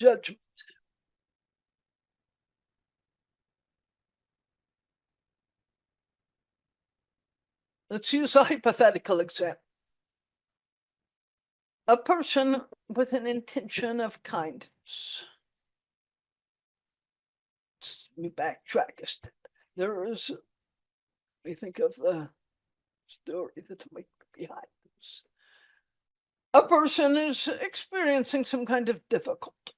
Judgment. Let's use a hypothetical example. A person with an intention of kindness. Let me backtrack a step. There is, we think of the story that might be behind this. A person is experiencing some kind of difficulty.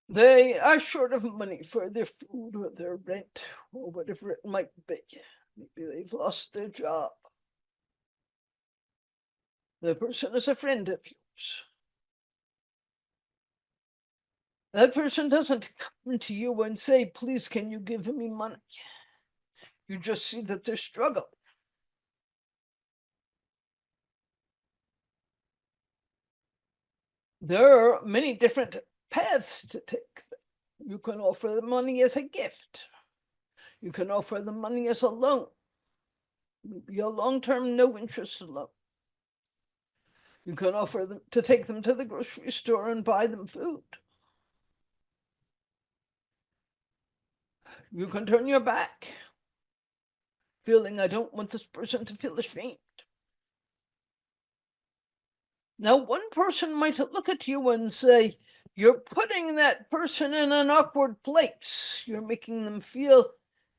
They are short of money for their food or their rent or whatever it might be. Maybe they've lost their job. The person is a friend of yours. That person doesn't come to you and say, please, can you give me money? You just see that they're struggling. There are many different paths to take. You can offer the money as a gift. You can offer the money as a loan. Maybe a long-term, no-interest loan. You can offer them to take them to the grocery store and buy them food. You can turn your back, feeling, I don't want this person to feel ashamed. Now, one person might look at you and say, you're putting that person in an awkward place. You're making them feel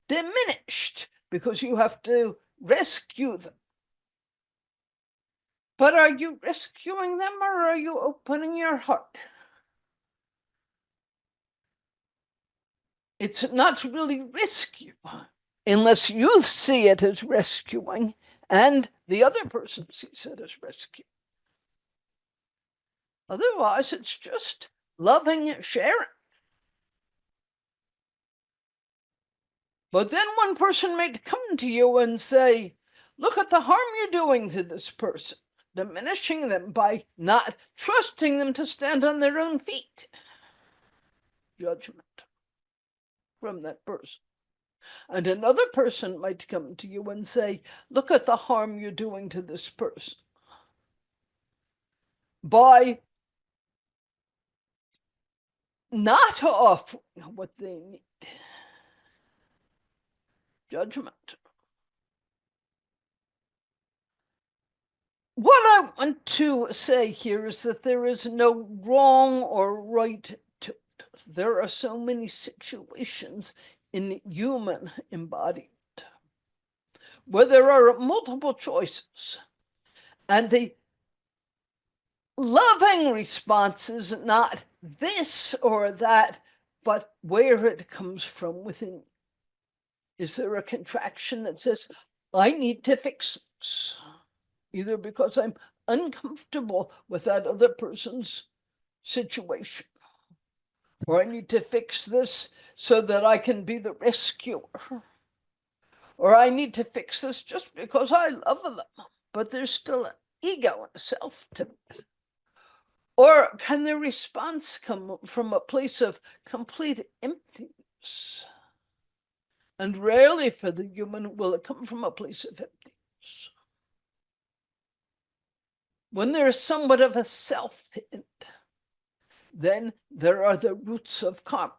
diminished because you have to rescue them. But are you rescuing them or are you opening your heart? It's not really rescue unless you see it as rescuing and the other person sees it as rescue. Otherwise, it's just loving sharing. But then one person might come to you and say, look at the harm you're doing to this person, diminishing them by not trusting them to stand on their own feet. Judgment from that person. And another person might come to you and say, look at the harm you're doing to this person by not offering what they need. Judgment. What I want to say here is that there is no wrong or right to it. There are so many situations in human embodiment where there are multiple choices, and the loving response is not this or that, but where it comes from within. Is there a contraction that says, I need to fix this, either because I'm uncomfortable with that other person's situation, or I need to fix this so that I can be the rescuer, or I need to fix this just because I love them, but there's still an ego and a self to it. Or can the response come from a place of complete emptiness? And rarely for the human will it come from a place of emptiness. When there is somewhat of a self in it, then there are the roots of karma.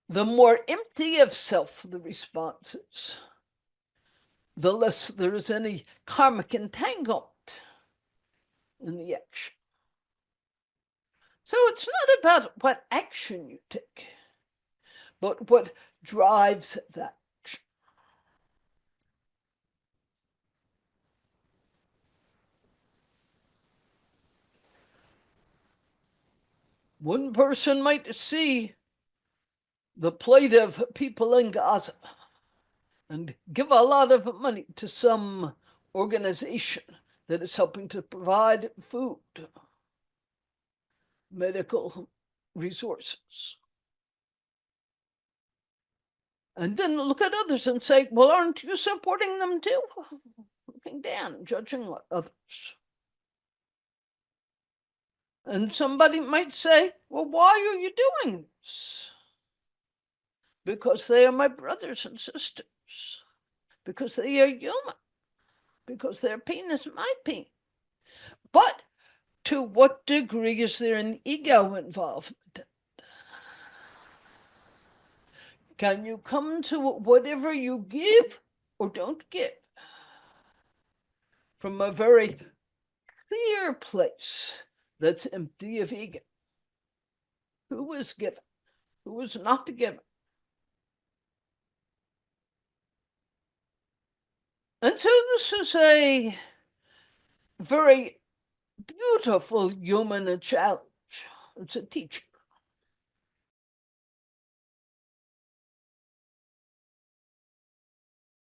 The more empty of self the response is, the less there is any karmic entanglement in the action. So it's not about what action you take, but what drives that action. One person might see the plight of people in Gaza and give a lot of money to some organization that is helping to provide food, medical resources. And then look at others and say, well, aren't you supporting them too? Looking down, judging others. And somebody might say, well, why are you doing this? Because they are my brothers and sisters. Because they are human. Because their pain is my pain. But to what degree is there an ego involvement? Can you come to whatever you give or don't give from a very clear place that's empty of ego? Who is given? Who is not given? And so this is a very beautiful human challenge. It's a teaching.